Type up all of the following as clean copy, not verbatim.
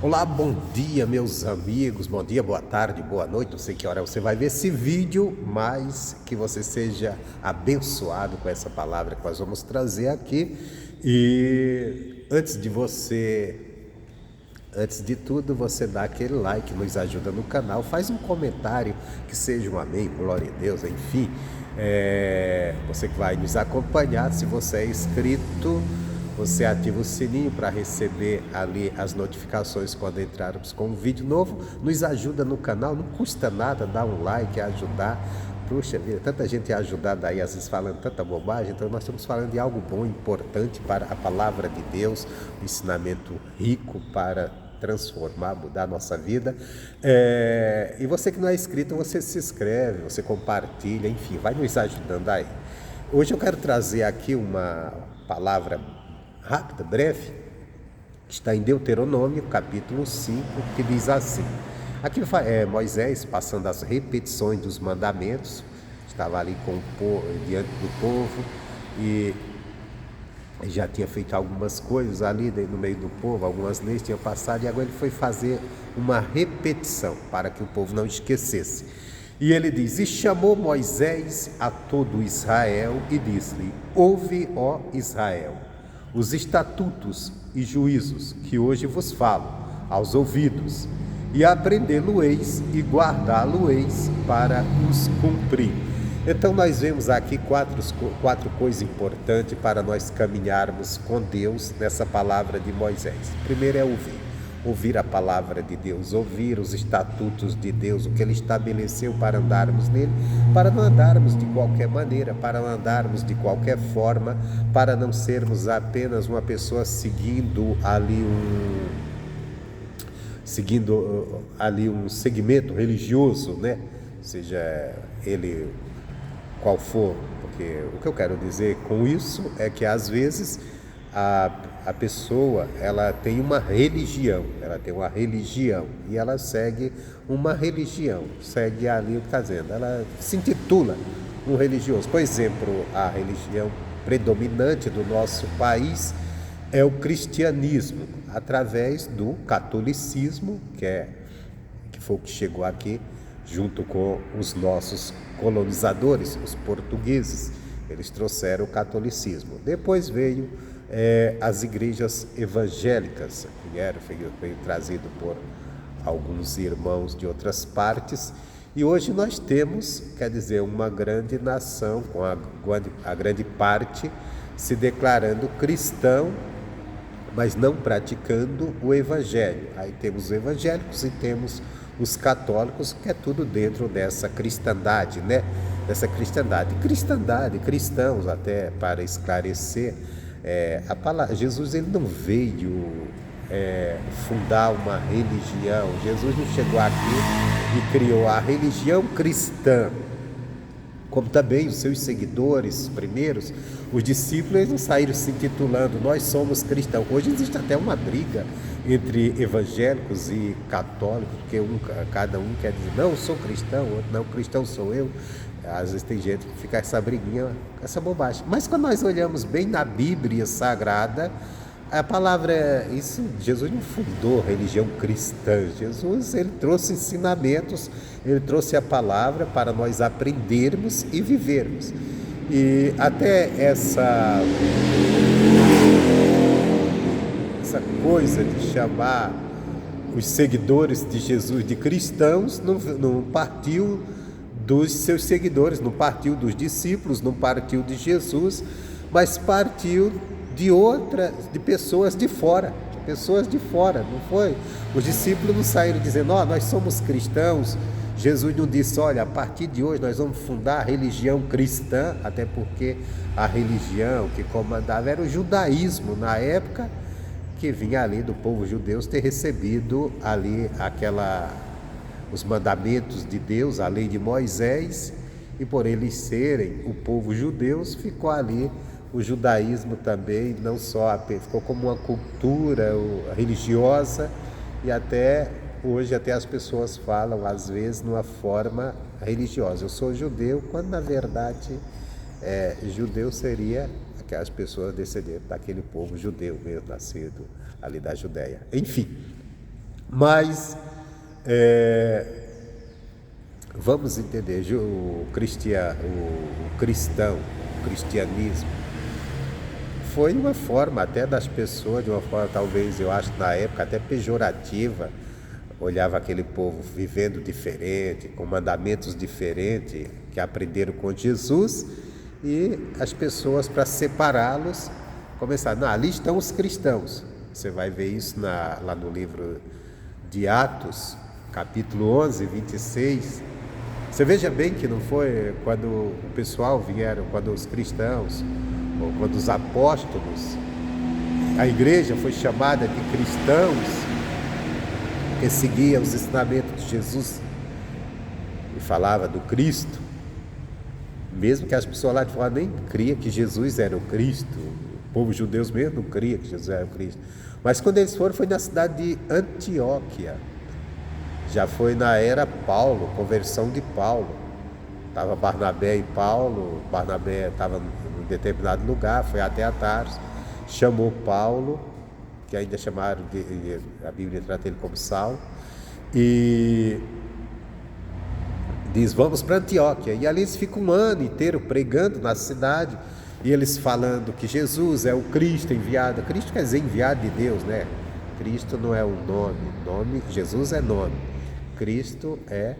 Olá, bom dia, meus amigos, bom dia, boa tarde, boa noite, não sei que hora você vai ver esse vídeo, mas que você seja abençoado com essa palavra que nós vamos trazer aqui. E antes de tudo, você dá aquele like, nos ajuda no canal, faz um comentário, que seja um amém, glória a Deus, enfim. Você que vai nos acompanhar, se você é inscrito, você ativa o sininho para receber ali as notificações quando entrarmos com um vídeo novo. Nos ajuda no canal, não custa nada dar um like, ajudar. Puxa vida, tanta gente é ajudada aí, às vezes falando tanta bobagem. Então nós estamos falando de algo bom, importante para a palavra de Deus, um ensinamento rico para transformar, mudar a nossa vida. E você que não é inscrito, você se inscreve, você compartilha, enfim, vai nos ajudando aí. Hoje eu quero trazer aqui uma palavra rápida, breve, que está em Deuteronômio, capítulo 5, que diz assim. Aqui é Moisés passando as repetições dos mandamentos, estava ali diante do povo e já tinha feito algumas coisas ali no meio do povo, algumas leis tinham passado, e agora ele foi fazer uma repetição para que o povo não esquecesse. E ele diz: e chamou Moisés a todo Israel e disse-lhe: ouve, ó Israel, os estatutos e juízos que hoje vos falo aos ouvidos, e aprendê-lo-eis e guardá-lo-eis para os cumprir. Então nós vemos aqui quatro coisas importantes para nós caminharmos com Deus nessa palavra de Moisés. Primeiro é ouvir a palavra de Deus, ouvir os estatutos de Deus, o que Ele estabeleceu para andarmos nele, para não andarmos de qualquer maneira, para não andarmos de qualquer forma, para não sermos apenas uma pessoa seguindo ali um segmento religioso, né? Seja ele qual for, porque o que eu quero dizer com isso é que às vezes a pessoa, ela tem uma religião e ela segue uma religião, segue ali o que está dizendo, ela se intitula um religioso. Por exemplo, a religião predominante do nosso país é o cristianismo, através do catolicismo, que foi o que chegou aqui junto com os nossos colonizadores, os portugueses. Eles trouxeram o catolicismo. Depois veio as igrejas evangélicas, que veio trazido por alguns irmãos de outras partes. E hoje nós temos, quer dizer, uma grande nação, com a grande parte se declarando cristão, mas não praticando o evangelho. Aí temos os evangélicos e temos os católicos, que é tudo dentro dessa cristandade, né? Dessa cristandade, cristãos, até para esclarecer, a palavra, Jesus, ele não veio fundar uma religião. Jesus não chegou aqui e criou a religião cristã, como também os seus seguidores primeiros, os discípulos, eles não saíram se intitulando nós somos cristãos. Hoje existe até uma briga entre evangélicos e católicos, porque cada um quer dizer, não, eu sou cristão, outro não, cristão sou eu. Às vezes tem gente que fica essa briguinha, essa bobagem. Mas quando nós olhamos bem na Bíblia Sagrada, a palavra, Jesus não fundou religião cristã. Jesus, ele trouxe ensinamentos, ele trouxe a palavra para nós aprendermos e vivermos. E até essa coisa de chamar os seguidores de Jesus de cristãos não partiu dos seus seguidores, não partiu dos discípulos, não partiu de Jesus, mas partiu de pessoas de fora, não foi? Os discípulos não saíram dizendo, nós somos cristãos. Jesus não disse, olha, a partir de hoje nós vamos fundar a religião cristã, até porque a religião que comandava era o judaísmo na época, que vinha ali do povo judeu ter recebido ali os mandamentos de Deus, a lei de Moisés, e por eles serem o povo judeu, ficou ali o judaísmo também, não só ficou como uma cultura religiosa, e até hoje as pessoas falam às vezes numa forma religiosa, eu sou judeu, quando na verdade judeu seria aquelas pessoas descendentes daquele povo judeu mesmo, nascido ali da Judéia. Enfim, Mas vamos entender, o cristão, o cristianismo, foi uma forma até das pessoas, de uma forma talvez, eu acho, na época até pejorativa, olhava aquele povo vivendo diferente, com mandamentos diferentes, que aprenderam com Jesus, e as pessoas, para separá-los, começaram, não, ali estão os cristãos. Você vai ver isso lá no livro de Atos, capítulo 11, 26. Você veja bem que não foi quando o pessoal vieram, quando os cristãos, ou quando os apóstolos, a igreja foi chamada de cristãos, que seguia os ensinamentos de Jesus e falava do Cristo, mesmo que as pessoas lá de fora nem criam que Jesus era o Cristo, o povo judeu mesmo não cria que Jesus era o Cristo, mas quando eles foram foi na cidade de Antioquia, já foi na era Paulo, conversão de Paulo, estava Barnabé e Paulo, Barnabé estava em determinado lugar, foi até a Tarso, chamou Paulo, que ainda chamaram, a Bíblia trata ele como Saulo, e diz, vamos para Antioquia, e ali eles ficam um ano inteiro pregando na cidade, e eles falando que Jesus é o Cristo enviado. Cristo quer dizer enviado de Deus, né? Cristo não é um nome, Jesus é nome, Cristo é,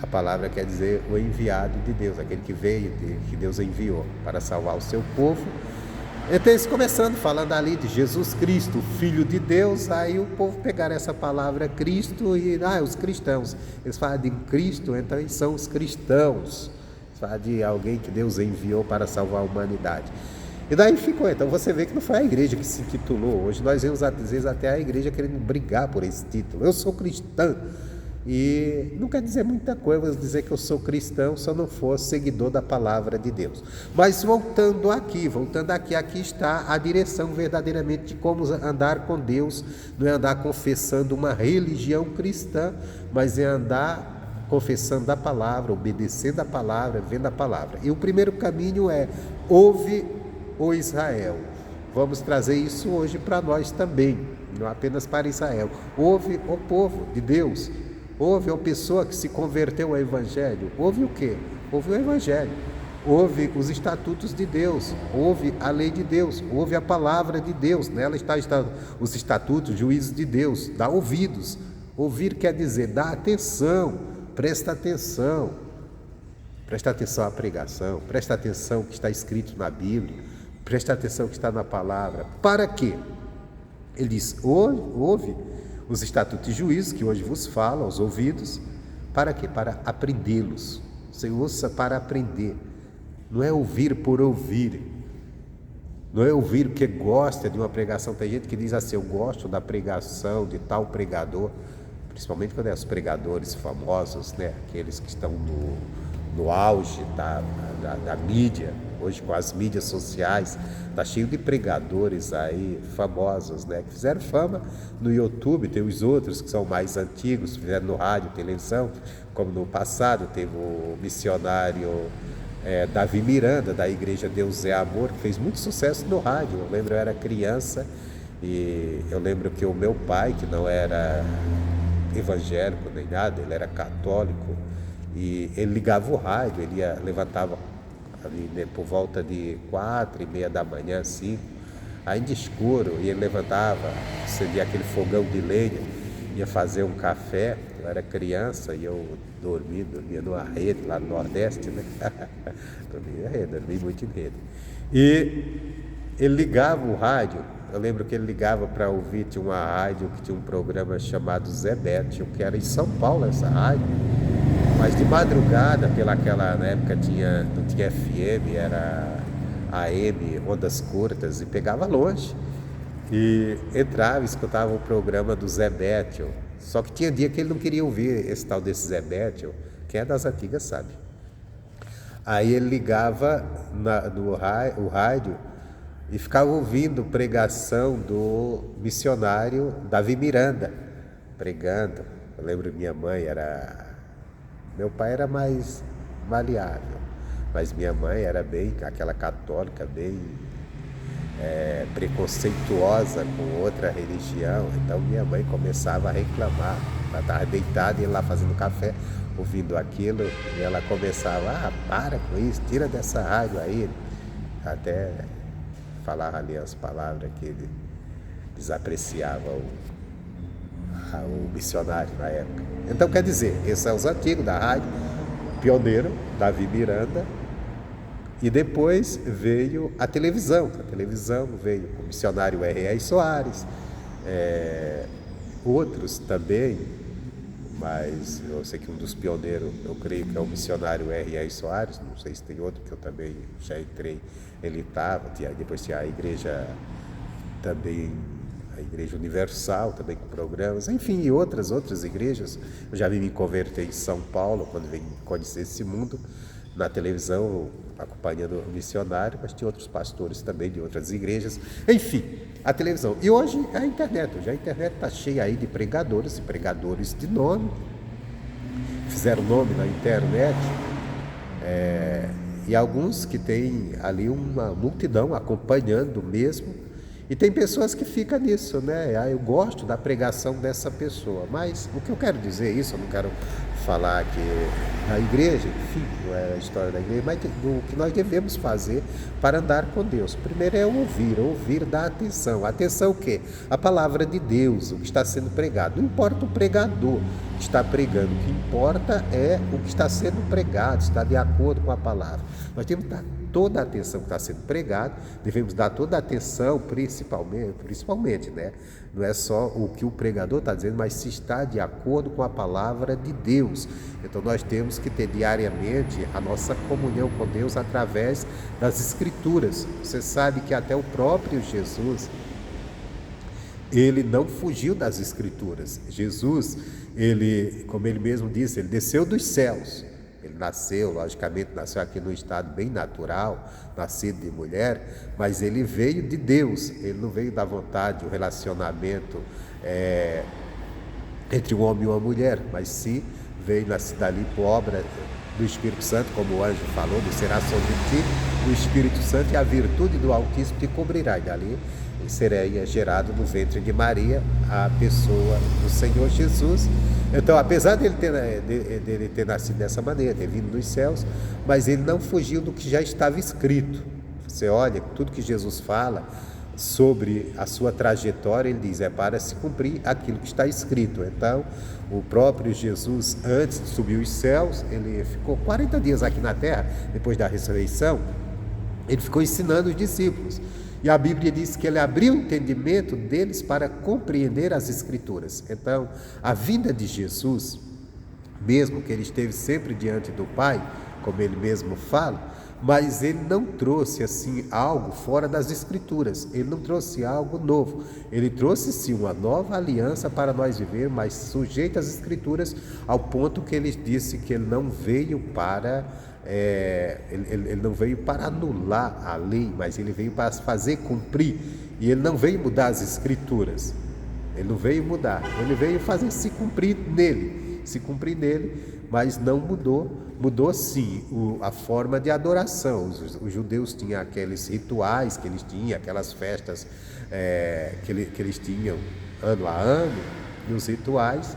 a palavra quer dizer o enviado de Deus, aquele que veio, que Deus enviou para salvar o seu povo. Então eles começando falando ali de Jesus Cristo, Filho de Deus, aí o povo pegaram essa palavra Cristo e, os cristãos, eles falam de Cristo, então eles são os cristãos, eles falam de alguém que Deus enviou para salvar a humanidade. E daí ficou, então você vê que não foi a igreja que se intitulou, hoje nós vemos às vezes até a igreja querendo brigar por esse título, eu sou cristã, e não quer dizer muita coisa, vou dizer que eu sou cristão se eu não for seguidor da palavra de Deus. Mas voltando aqui, aqui está a direção verdadeiramente de como andar com Deus, não é andar confessando uma religião cristã, mas é andar confessando a palavra, obedecendo a palavra, vendo a palavra. E o primeiro caminho é, ouve o Israel. Vamos trazer isso hoje para nós também, não apenas para Israel. Ouve o povo de Deus. Houve a pessoa que se converteu ao Evangelho. Houve o quê? Houve o Evangelho. Houve os estatutos de Deus. Houve a lei de Deus. Houve a palavra de Deus. Nela está os estatutos, juízos de Deus. Dá ouvidos. Ouvir quer dizer dá atenção. Presta atenção. Presta atenção à pregação. Presta atenção ao que está escrito na Bíblia. Presta atenção ao que está na palavra. Para quê? Ele diz, ouve os estatutos e juízos que hoje vos falo aos ouvidos, para quê? Para aprendê-los. Você ouça para aprender, não é ouvir por ouvir, não é ouvir porque gosta de uma pregação. Tem gente que diz assim, eu gosto da pregação de tal pregador, principalmente quando é os pregadores famosos, né? Aqueles que estão no auge da mídia. Hoje com as mídias sociais, está cheio de pregadores aí famosos, né? Que fizeram fama no YouTube, tem os outros que são mais antigos, fizeram no rádio, televisão, como no passado teve o missionário Davi Miranda, da igreja Deus é Amor, que fez muito sucesso no rádio. Eu lembro, eu era criança e eu lembro que o meu pai, que não era evangélico nem nada, ele era católico, e ele ligava o rádio, ele levantava ali, né, por volta de 4:30 da manhã, 5, ainda escuro, e ele levantava, acendia aquele fogão de lenha, ia fazer um café. Eu era criança e eu dormia numa rede lá no Nordeste, né? dormi muito em rede. E ele ligava o rádio, eu lembro que ele ligava para ouvir, tinha uma rádio que tinha um programa chamado Zé Bétio, que era em São Paulo essa rádio. Mas de madrugada, na época não tinha FM, era AM, ondas curtas, e pegava longe. E entrava e escutava o programa do Zé Bétio. Só que tinha dia que ele não queria ouvir esse tal desse Zé Bétio, quem é das antigas sabe. Aí ele ligava o rádio e ficava ouvindo pregação do missionário Davi Miranda, pregando. Eu lembro minha mãe meu pai era mais maleável, mas minha mãe era bem aquela católica, bem preconceituosa com outra religião. Então minha mãe começava a reclamar. Ela estava deitada e lá fazendo café, ouvindo aquilo, e ela começava: para com isso, tira dessa rádio aí. Até falava ali as palavras que ele desapreciava o missionário na época. Então, quer dizer, esses são os antigos da rádio, pioneiro, Davi Miranda, e depois veio a televisão. A televisão veio com o missionário R.R. Soares, outros também, mas eu sei que um dos pioneiros, eu creio que é o missionário R.R. Soares, não sei se tem outro que eu também já entrei, ele estava, depois tinha a igreja também, a Igreja Universal, também com programas, enfim, e outras igrejas. Eu já vim me converter em São Paulo, quando vim conhecer esse mundo, na televisão, acompanhando o missionário, mas tinha outros pastores também de outras igrejas, enfim, a televisão. E hoje a internet, a internet está cheia aí de pregadores e pregadores de nome, fizeram nome na internet, e alguns que têm ali uma multidão acompanhando mesmo. E tem pessoas que ficam nisso, né? Eu gosto da pregação dessa pessoa, mas o que eu quero dizer isso, eu não quero falar que a igreja, enfim, não é a história da igreja, mas o que nós devemos fazer para andar com Deus. Primeiro é ouvir, dar atenção. Atenção o quê? A palavra de Deus, o que está sendo pregado. Não importa o pregador que está pregando, o que importa é o que está sendo pregado, está de acordo com a palavra. Nós temos que dar toda a atenção que está sendo pregado, devemos dar toda a atenção, principalmente, né? Não é só o que o pregador está dizendo, mas se está de acordo com a palavra de Deus. Então nós temos que ter diariamente a nossa comunhão com Deus através das Escrituras. Você sabe que até o próprio Jesus, ele não fugiu das Escrituras. Jesus, como ele mesmo disse, ele desceu dos céus. Ele nasceu, logicamente, nasceu aqui num estado bem natural, nascido de mulher, mas ele veio de Deus, ele não veio da vontade, o relacionamento entre um homem e uma mulher, mas sim veio dali por obra do Espírito Santo, como o anjo falou, descerá sobre ti o Espírito Santo e a virtude do Altíssimo te cobrirá, e dali seria gerado no ventre de Maria a pessoa do Senhor Jesus. Então, apesar dele ter nascido dessa maneira, ter vindo dos céus, mas ele não fugiu do que já estava escrito. Você olha, tudo que Jesus fala sobre a sua trajetória, ele diz, para se cumprir aquilo que está escrito. Então, o próprio Jesus, antes de subir os céus, ele ficou 40 dias aqui na terra, depois da ressurreição, ele ficou ensinando os discípulos. E a Bíblia diz que ele abriu o entendimento deles para compreender as Escrituras. Então, a vinda de Jesus, mesmo que ele esteve sempre diante do Pai, como ele mesmo fala, mas ele não trouxe assim algo fora das Escrituras, ele não trouxe algo novo, ele trouxe sim uma nova aliança para nós viver, mas sujeito às Escrituras, ao ponto que ele disse que ele não veio para... ele não veio para anular a lei, mas ele veio para fazer cumprir, e ele não veio mudar as Escrituras, ele não veio mudar, ele veio fazer se cumprir nele, mas não mudou sim a forma de adoração. Os judeus tinham aqueles rituais que eles tinham, aquelas festas que eles tinham ano a ano, e os rituais,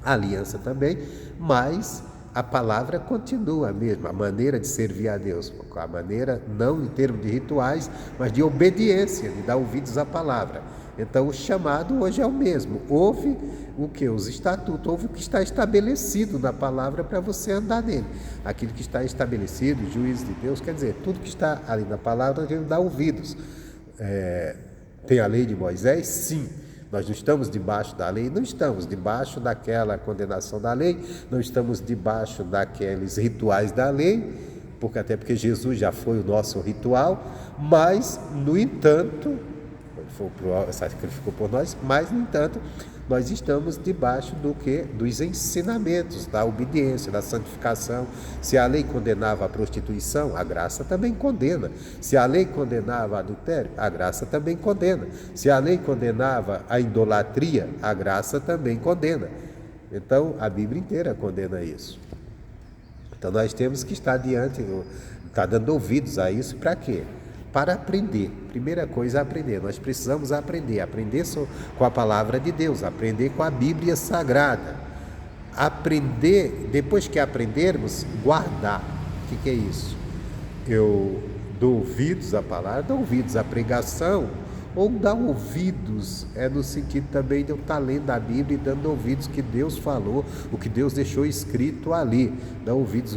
a aliança também, mas a palavra continua a mesma, a maneira de servir a Deus, a maneira não em termos de rituais, mas de obediência, de dar ouvidos à palavra. Então o chamado hoje é o mesmo, ouve o que? Os estatutos, ouve o que está estabelecido na palavra para você andar nele. Aquilo que está estabelecido, o juízo de Deus, quer dizer, tudo que está ali na palavra, nós devemos dar ouvidos. Tem a lei de Moisés? Sim. Nós não estamos debaixo da lei, não estamos debaixo daquela condenação da lei, não estamos debaixo daqueles rituais da lei, porque Jesus já foi o nosso ritual, mas, no entanto, sacrificou por nós, mas, no entanto, nós estamos debaixo dos ensinamentos, da obediência, da santificação. Se a lei condenava a prostituição, a graça também condena. Se a lei condenava adultério, a graça também condena. Se a lei condenava a idolatria, a graça também condena. Então, a Bíblia inteira condena isso. Então, nós temos que estar dando ouvidos a isso, para quê? para aprender. Primeira coisa, aprender. Nós precisamos aprender com a palavra de Deus, aprender com a Bíblia Sagrada. Aprender, depois que aprendermos, guardar. O que é isso? Eu dou ouvidos à palavra, dou ouvidos à pregação, ou dar ouvidos, no sentido também de eu estar lendo a Bíblia e dando ouvidos que Deus falou, o que Deus deixou escrito ali. Dar ouvidos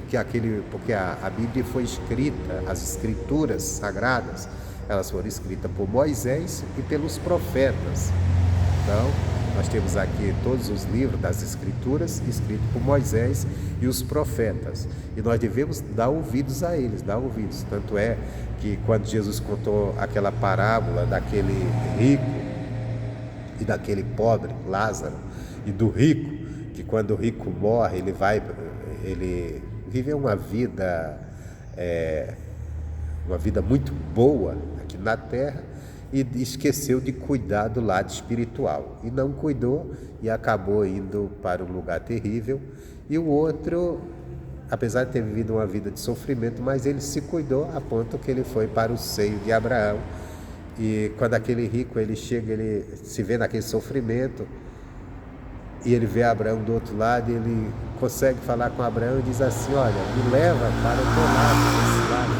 porque a Bíblia foi escrita, as escrituras sagradas, elas foram escritas por Moisés e pelos profetas. Então, nós temos aqui todos os livros das escrituras escritos por Moisés e os profetas. E nós devemos dar ouvidos a eles, dar ouvidos. Tanto é que quando Jesus contou aquela parábola daquele rico e daquele pobre, Lázaro, e do rico, que quando o rico morre, ele viveu uma vida muito boa aqui na terra, e esqueceu de cuidar do lado espiritual, e não cuidou e acabou indo para um lugar terrível. E o outro, apesar de ter vivido uma vida de sofrimento, mas ele se cuidou a ponto que ele foi para o seio de Abraão. E quando aquele rico ele chega, ele se vê naquele sofrimento, e ele vê Abraão do outro lado, e ele consegue falar com Abraão e diz assim: olha, me leva para o teu lado, desse lado.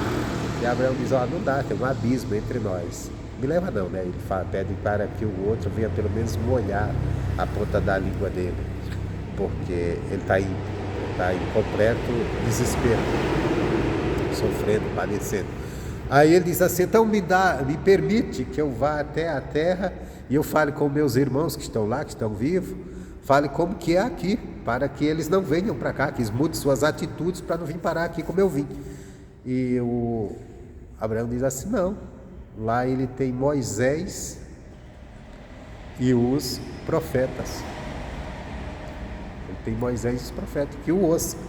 E Abraão diz: ó, não dá, tem um abismo entre nós. Me leva não, né? Ele pede para que o outro venha pelo menos molhar a ponta da língua dele, porque ele está em completo desespero, sofrendo, padecendo. Aí ele diz assim: então me permite que eu vá até a terra e eu fale com meus irmãos que estão lá, que estão vivos, fale como que é aqui, para que eles não venham para cá, que eles mudem suas atitudes para não vir parar aqui como eu vim. E o Abraão diz assim: não, lá ele tem Moisés e os profetas. Ele tem Moisés e os profetas, que o ouçam.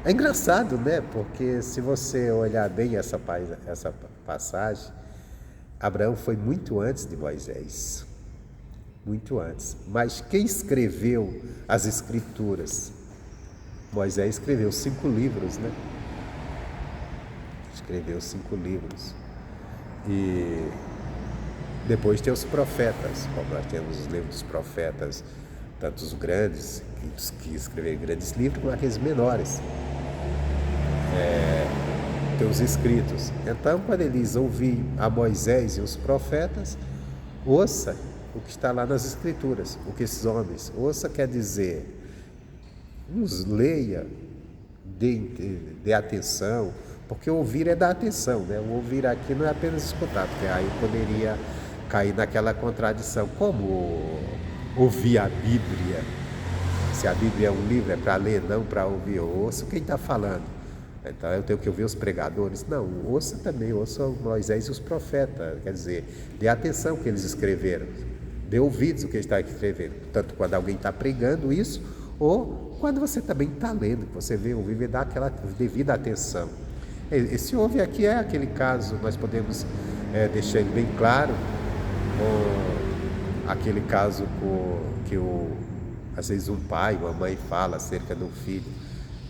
É engraçado, né? Porque se você olhar bem essa passagem, Abraão foi muito antes de Moisés. Muito antes. Mas quem escreveu as escrituras? Moisés escreveu 5 livros, né? Escreveu 5 livros. E depois tem os profetas, como nós temos os livros dos profetas, tanto os grandes, que escreveram grandes livros, como aqueles menores. Tem os escritos. Então, quando eles ouvem a Moisés e os profetas, ouça o que está lá nas escrituras, o que esses homens, ouça quer dizer, nos leia, dê atenção, porque ouvir é dar atenção, né? O ouvir aqui não é apenas escutar, porque aí poderia cair naquela contradição. Como ouvir a Bíblia? Se a Bíblia é um livro, é para ler, não para ouvir. Eu ouço quem está falando. Então eu tenho que ouvir os pregadores? Não, ouça também, ouça Moisés e os profetas. Quer dizer, dê atenção ao que eles escreveram. Dê ouvidos ao que eles estão escrevendo. Tanto quando alguém está pregando isso, ou quando você também está lendo, que você vê ouvir e dá aquela devida atenção. Esse ouve aqui é aquele caso, nós podemos deixar ele bem claro, aquele caso que às vezes um pai, uma mãe fala acerca do filho,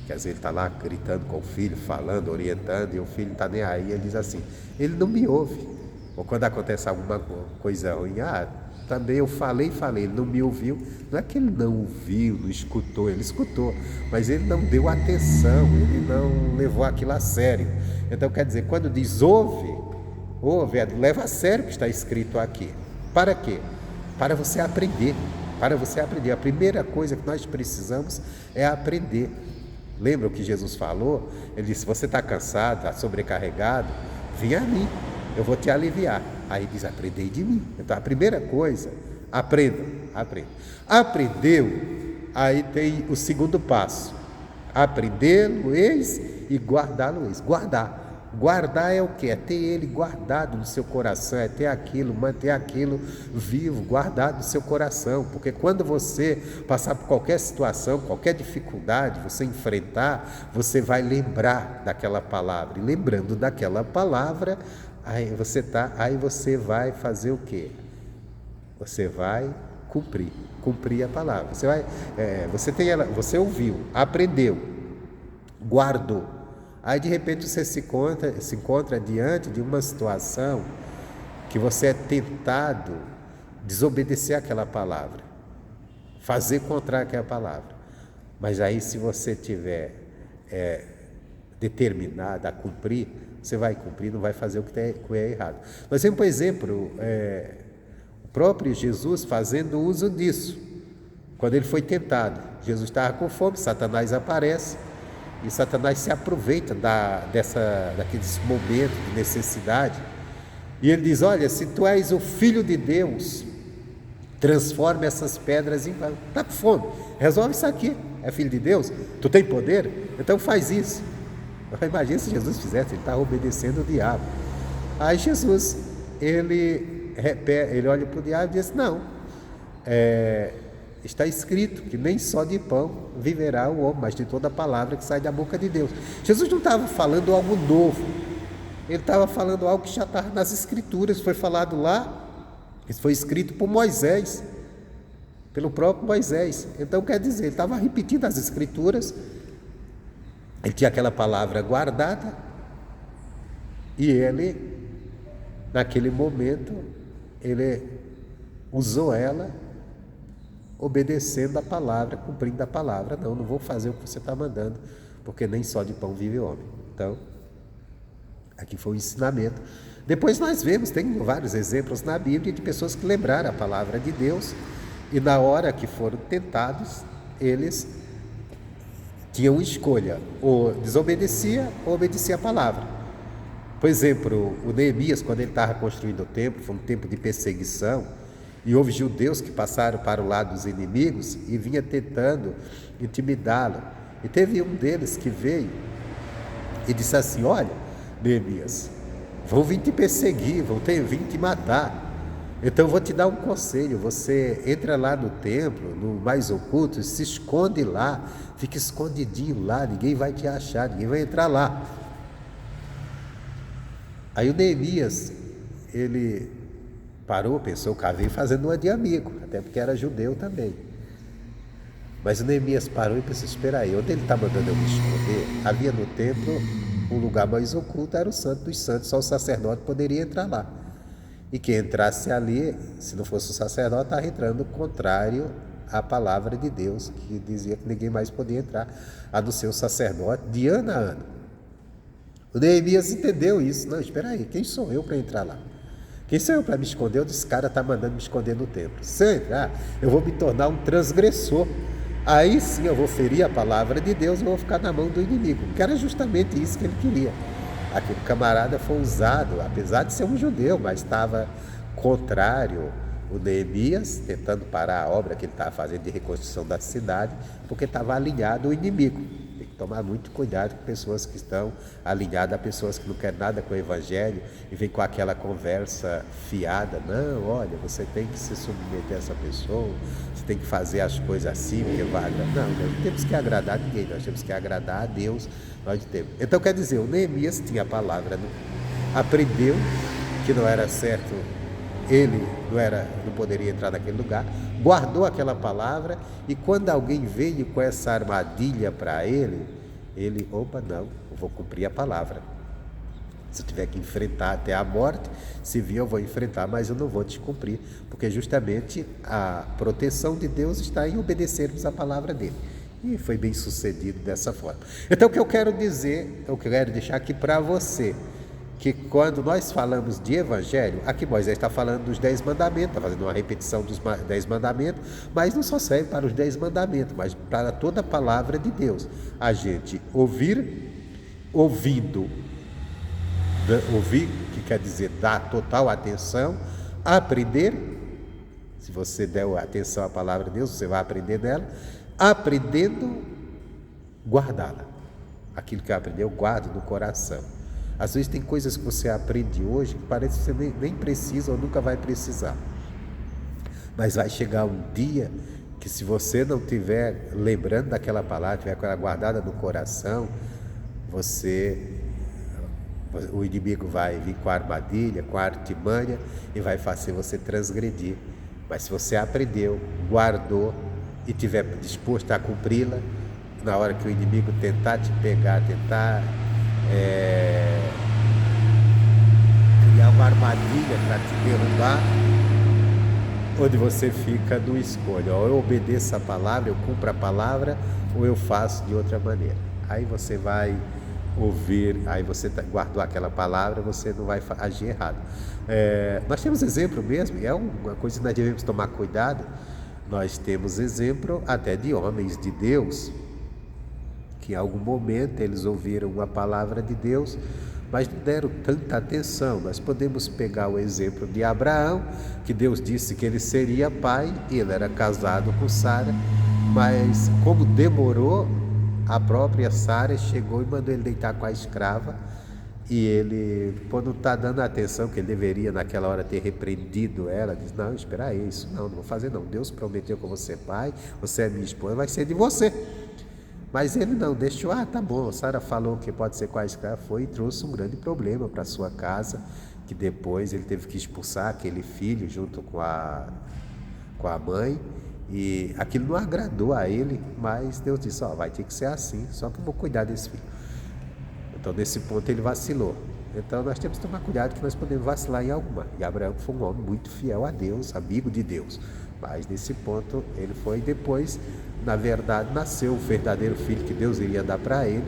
que às vezes ele está lá gritando com o filho, falando, orientando, e o filho não está nem aí, ele diz assim: ele não me ouve. Ou quando acontece alguma coisa ruim, também eu falei, ele não me ouviu. Não é que ele não ouviu, não escutou, ele escutou, mas ele não deu atenção, ele não levou aquilo a sério. Então quer dizer, quando diz ouve, leva a sério o que está escrito aqui. Para quê? Para você aprender. A primeira coisa que nós precisamos é aprender. Lembra o que Jesus falou? Ele disse: se você está cansado, está sobrecarregado, vem a mim, eu vou te aliviar. Aí diz: aprendei de mim. Então a primeira coisa, aprenda. Aprendeu, aí tem o segundo passo: aprendê-lo-eis e guardá-lo-eis. Guardar é o que? É ter ele guardado no seu coração, é ter aquilo, manter aquilo vivo, guardado no seu coração, porque quando você passar por qualquer situação, qualquer dificuldade, você enfrentar, você vai lembrar daquela palavra, e lembrando daquela palavra, aí você vai fazer o quê? Você vai cumprir a palavra. Você ouviu, aprendeu, guardou. Aí de repente você se encontra diante de uma situação que você é tentado desobedecer aquela palavra, fazer contrário àquela palavra. Mas aí se você tiver determinado a cumprir, você vai cumprir, não vai fazer o que é errado. Nós temos, por exemplo, o próprio Jesus fazendo uso disso. Quando ele foi tentado, Jesus estava com fome, Satanás aparece, e Satanás se aproveita daqueles momentos de necessidade, e ele diz: olha, se tu és o Filho de Deus, transforma essas pedras em pão. Está com fome, resolve isso aqui. É filho de Deus? Tu tem poder? Então faz isso. Imagina se Jesus fizesse, ele está obedecendo o diabo. Aí Jesus, ele olha para o diabo e diz: não, está escrito que nem só de pão viverá o homem, mas de toda a palavra que sai da boca de Deus. Jesus não estava falando algo novo, ele estava falando algo que já estava nas escrituras, foi falado lá, isso foi escrito por Moisés, pelo próprio Moisés. Então quer dizer, ele estava repetindo as escrituras, ele tinha aquela palavra guardada, e ele, naquele momento, ele usou ela, obedecendo a palavra, cumprindo a palavra. Não vou fazer o que você está mandando, porque nem só de pão vive o homem. Então, aqui foi o ensinamento. Depois nós vemos, tem vários exemplos na Bíblia de pessoas que lembraram a palavra de Deus, e na hora que foram tentados, eles tinham escolha, ou desobedecia ou obedecia a palavra. Por exemplo, o Neemias, quando ele estava construindo o templo, foi um tempo de perseguição, e houve judeus que passaram para o lado dos inimigos e vinha tentando intimidá-lo. E teve um deles que veio e disse assim: olha, Neemias, vão vir te perseguir, vão vir te matar. Então eu vou te dar um conselho: você entra lá no templo, no mais oculto, se esconde lá, fica escondidinho lá, ninguém vai te achar, ninguém vai entrar lá. Aí o Neemias, ele parou, pensou, veio fazendo uma de amigo, até porque era judeu também. Mas o Neemias parou e pensou: espera aí, onde ele está mandando eu me esconder? Havia no templo um lugar mais oculto, era o Santo dos Santos, só o sacerdote poderia entrar lá. E quem entrasse ali, se não fosse o sacerdote, estava entrando contrário à palavra de Deus, que dizia que ninguém mais podia entrar, a não ser o sacerdote, de ano a ano. O Neemias entendeu isso. Não, espera aí, quem sou eu para entrar lá? Quem sou eu para me esconder? Esse cara está mandando me esconder no templo. Se eu entrar, eu vou me tornar um transgressor. Aí sim eu vou ferir a palavra de Deus e vou ficar na mão do inimigo, que era justamente isso que ele queria. Aquele camarada foi usado, apesar de ser um judeu, mas estava contrário, o Neemias, tentando parar a obra que ele estava fazendo de reconstrução da cidade, porque estava alinhado ao inimigo. Tem que tomar muito cuidado com pessoas que estão alinhadas a pessoas que não querem nada com o Evangelho e vem com aquela conversa fiada. Não, olha, você tem que se submeter a essa pessoa, você tem que fazer as coisas assim, porque vai. Não, nós não temos que agradar ninguém, nós temos que agradar a Deus. Então quer dizer, o Neemias tinha a palavra, aprendeu que não era certo, ele não poderia entrar naquele lugar, guardou aquela palavra, e quando alguém veio com essa armadilha para ele, opa, não, eu vou cumprir a palavra. Se eu tiver que enfrentar até a morte, se vir eu vou enfrentar, mas eu não vou descumprir, porque justamente a proteção de Deus está em obedecermos a palavra dele. E foi bem sucedido dessa forma. Então o que eu quero dizer, eu quero deixar aqui para você, que quando nós falamos de Evangelho, aqui Moisés está falando dos 10 mandamentos, está fazendo uma repetição dos 10 mandamentos, mas não só serve para os 10 mandamentos, mas para toda a palavra de Deus. A gente ouvir, que quer dizer dar total atenção, aprender, se você der atenção à palavra de Deus, você vai aprender nela, aprendendo, guardá-la. Aquilo que aprendeu, guarde no coração. Às vezes tem coisas que você aprende hoje que parece que você nem precisa ou nunca vai precisar. Mas vai chegar um dia que, se você não estiver lembrando daquela palavra, tiver com ela guardada no coração, o inimigo vai vir com a armadilha, com a artimanha e vai fazer você transgredir. Mas se você aprendeu, guardou e estiver disposto a cumpri-la, na hora que o inimigo tentar te pegar, tentar criar uma armadilha para te derrubar, onde você fica no escolha, ou eu obedeço a palavra, eu cumpro a palavra, ou eu faço de outra maneira. Aí você vai ouvir, aí você guardou aquela palavra, você não vai agir errado. Nós temos exemplo mesmo, e é uma coisa que nós devemos tomar cuidado. Nós temos exemplo até de homens de Deus, que em algum momento eles ouviram uma palavra de Deus, mas não deram tanta atenção. Nós podemos pegar o exemplo de Abraão, que Deus disse que ele seria pai, e ele era casado com Sara, mas como demorou, a própria Sara chegou e mandou ele deitar com a escrava, e ele, quando não está dando a atenção que ele deveria naquela hora ter repreendido ela, diz: não, espera aí, isso não vou fazer não, Deus prometeu que você é pai, você é minha esposa, vai ser de você. Mas ele não deixou, tá bom, Sara falou que pode ser com a escrava, foi e trouxe um grande problema para sua casa, que depois ele teve que expulsar aquele filho junto com a mãe, e aquilo não agradou a ele, mas Deus disse: vai ter que ser assim, só que eu vou cuidar desse filho. Então nesse ponto ele vacilou. Então nós temos que tomar cuidado, que nós podemos vacilar em alguma. E Abraão foi um homem muito fiel a Deus, amigo de Deus, mas nesse ponto ele foi. Depois, na verdade, nasceu o verdadeiro filho que Deus iria dar para ele.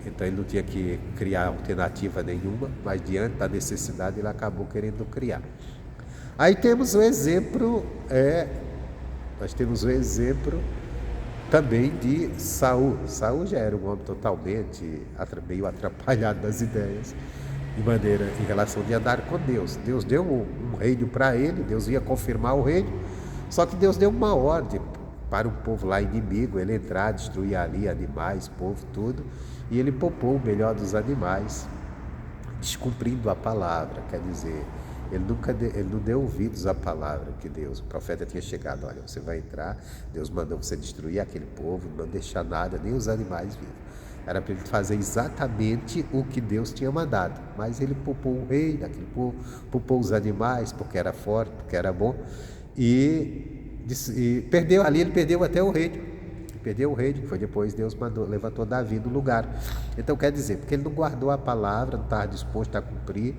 Então ele não tinha que criar alternativa nenhuma, mas diante da necessidade ele acabou querendo criar. Aí temos o exemplo, nós temos o exemplo também de Saul. Saul já era um homem totalmente meio atrapalhado das ideias, em relação de andar com Deus. Deus deu um reino para ele, Deus ia confirmar o reino, só que Deus deu uma ordem para um povo lá inimigo, ele entrar, destruir ali animais, povo, tudo, e ele poupou o melhor dos animais, descumprindo a palavra. Quer dizer, ele não deu ouvidos à palavra que Deus, o profeta tinha chegado: olha, você vai entrar, Deus mandou você destruir aquele povo, não deixar nada, nem os animais vivos. Era para ele fazer exatamente o que Deus tinha mandado, mas ele poupou o rei daquele povo, poupou os animais, porque era forte, porque era bom, e perdeu ali, ele perdeu até o reino. Perdeu o reino, que foi depois Deus levantou Davi no lugar. Então quer dizer, porque ele não guardou a palavra, não estava disposto a cumprir,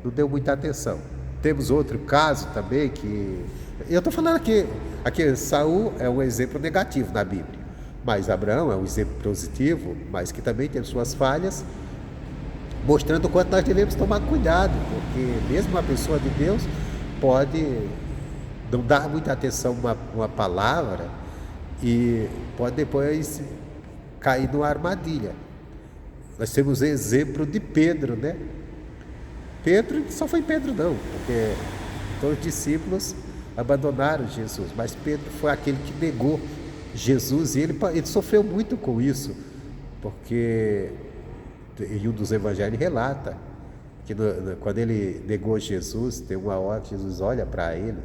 não deu muita atenção. Temos outro caso também, que eu estou falando aqui Saul é um exemplo negativo na Bíblia, mas Abraão é um exemplo positivo, mas que também tem suas falhas, mostrando o quanto nós devemos tomar cuidado, porque mesmo uma pessoa de Deus pode não dar muita atenção a uma palavra e pode depois cair numa armadilha. Nós temos exemplo de Pedro, né? Pedro, só foi Pedro não, porque todos os discípulos abandonaram Jesus, mas Pedro foi aquele que negou Jesus, e ele sofreu muito com isso, porque em um dos evangelhos relata que quando ele negou Jesus, tem uma hora que Jesus olha para ele,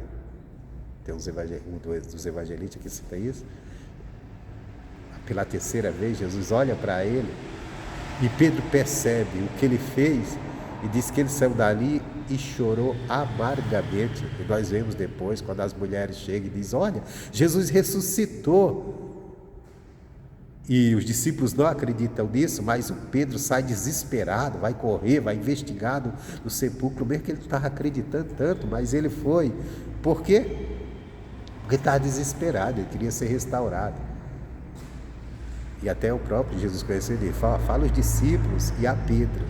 tem um dos evangelistas que cita isso, pela terceira vez Jesus olha para ele, e Pedro percebe o que ele fez, e diz que ele saiu dali e chorou amargamente. E nós vemos depois, quando as mulheres chegam e dizem: olha, Jesus ressuscitou. E os discípulos não acreditam nisso, mas o Pedro sai desesperado, vai correr, vai investigar no sepulcro, mesmo que ele não estava acreditando tanto, mas ele foi. Por quê? Porque estava desesperado, ele queria ser restaurado. E até o próprio Jesus conheceu ele, fala os discípulos e a Pedro,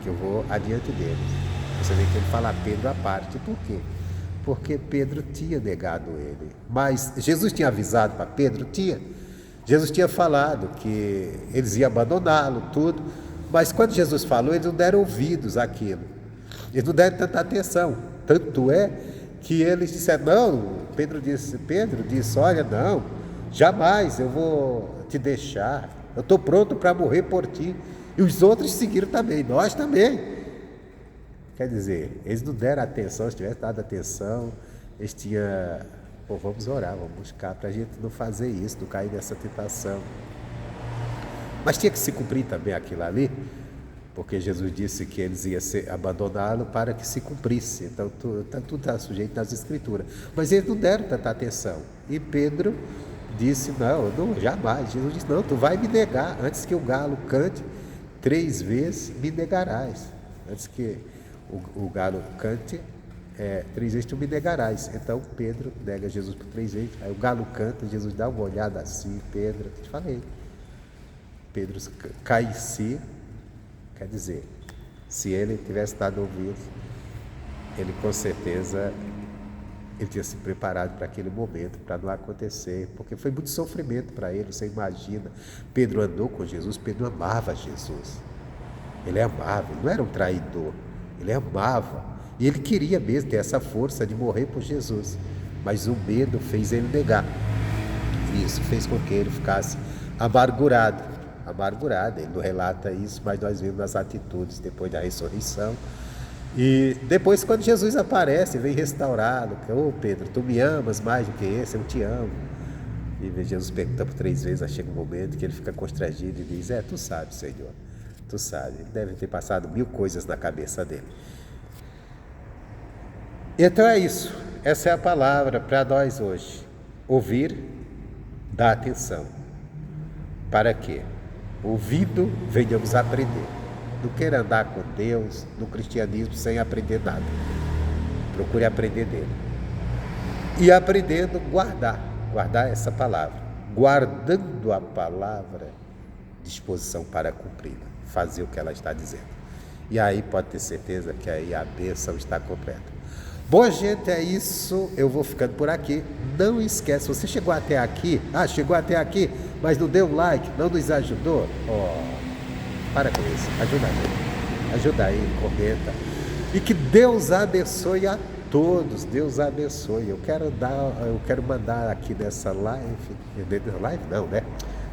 que eu vou adiante deles. Você vê que ele fala a Pedro à parte. Por quê? Porque Pedro tinha negado ele. Mas Jesus tinha avisado para Pedro? Tinha. Jesus tinha falado que eles iam abandoná-lo, tudo. Mas quando Jesus falou, eles não deram ouvidos àquilo. Eles não deram tanta atenção. Tanto é que eles disseram: não, Pedro disse, olha, não, jamais eu vou te deixar. Eu estou pronto para morrer por ti. E os outros seguiram também, nós também. Quer dizer, eles não deram atenção. Se tivessem dado atenção, eles tinham... vamos orar, vamos buscar para a gente não fazer isso, não cair nessa tentação. Mas tinha que se cumprir também aquilo ali, porque Jesus disse que eles iam abandoná-lo para que se cumprisse. Então tudo está sujeito às Escrituras. Mas eles não deram tanta atenção. E Pedro disse: não, jamais. Jesus disse: não, tu vai me negar antes que o galo cante 3 vezes me negarás. Antes que o galo cante, 3 vezes tu me negarás. Então Pedro nega Jesus por 3 vezes. Aí o galo canta, Jesus dá uma olhada assim, Pedro, eu te falei. Pedro cai em si, quer dizer, se ele tivesse dado ouvidos, ele com certeza ele tinha se preparado para aquele momento, para não acontecer, porque foi muito sofrimento para ele, você imagina. Pedro andou com Jesus, Pedro amava Jesus. Ele amava, ele não era um traidor, ele amava. E ele queria mesmo ter essa força de morrer por Jesus. Mas o medo fez ele negar. Isso fez com que ele ficasse amargurado. Ele não relata isso, mas nós vemos nas atitudes depois da ressurreição. E depois, quando Jesus aparece, vem restaurá-lo. Pedro, tu me amas mais do que esse, eu te amo. E Jesus pergunta por 3 vezes, aí chega um momento que ele fica constrangido e diz, tu sabe, Senhor, tu sabe. Ele deve ter passado 1000 coisas na cabeça dele. Então é isso, essa é a palavra para nós hoje. Ouvir, dar atenção. Para quê? Ouvindo, venhamos aprender. Não queira andar com Deus no cristianismo sem aprender nada. Procure aprender dele. E aprendendo, guardar essa palavra. Guardando a palavra, disposição para cumpri-la, fazer o que ela está dizendo. E aí pode ter certeza que aí a bênção está completa. Bom, gente, é isso. Eu vou ficando por aqui. Não esquece, você chegou até aqui, mas não deu like, não nos ajudou? Para com isso, ajuda aí, comenta. E que Deus abençoe a todos, Deus abençoe. Eu quero mandar aqui nessa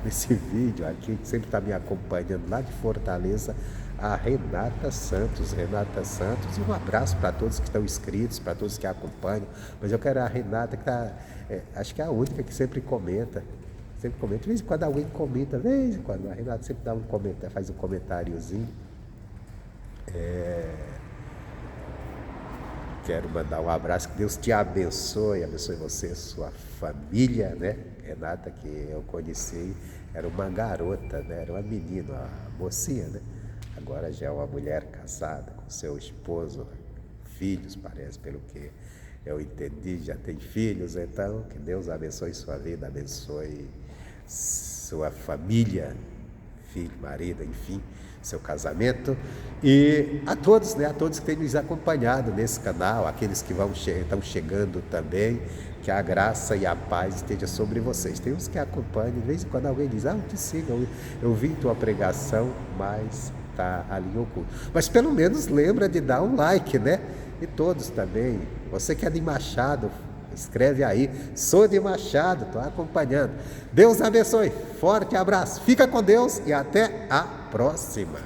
nesse vídeo aqui, que sempre está me acompanhando lá de Fortaleza, a Renata Santos, e um abraço para todos que estão inscritos, para todos que acompanham. Mas eu quero a Renata, que está, acho que é a única que sempre comenta, de vez em quando alguém comenta, de vez em quando, a Renata sempre dá faz um comentáriozinho. Quero mandar um abraço, que Deus te abençoe você, sua família, né? Renata, que eu conheci, era uma garota, né? Era uma menina, uma mocinha, né? Agora já é uma mulher casada com seu esposo, filhos, parece, pelo que eu entendi, já tem filhos. Então, que Deus abençoe sua vida, abençoe sua família, filho, marido, enfim, seu casamento. E a todos, né, a todos que têm nos acompanhado nesse canal, aqueles que estão chegando também, que a graça e a paz esteja sobre vocês. Tem uns que acompanham, de vez em quando alguém diz, eu te sigo, eu vi tua pregação, mas está ali oculto. Mas pelo menos lembra de dar um like, né? E todos também, você que é de Machado, escreve aí, sou de Machado, estou acompanhando. Deus abençoe, forte abraço, fica com Deus e até a próxima.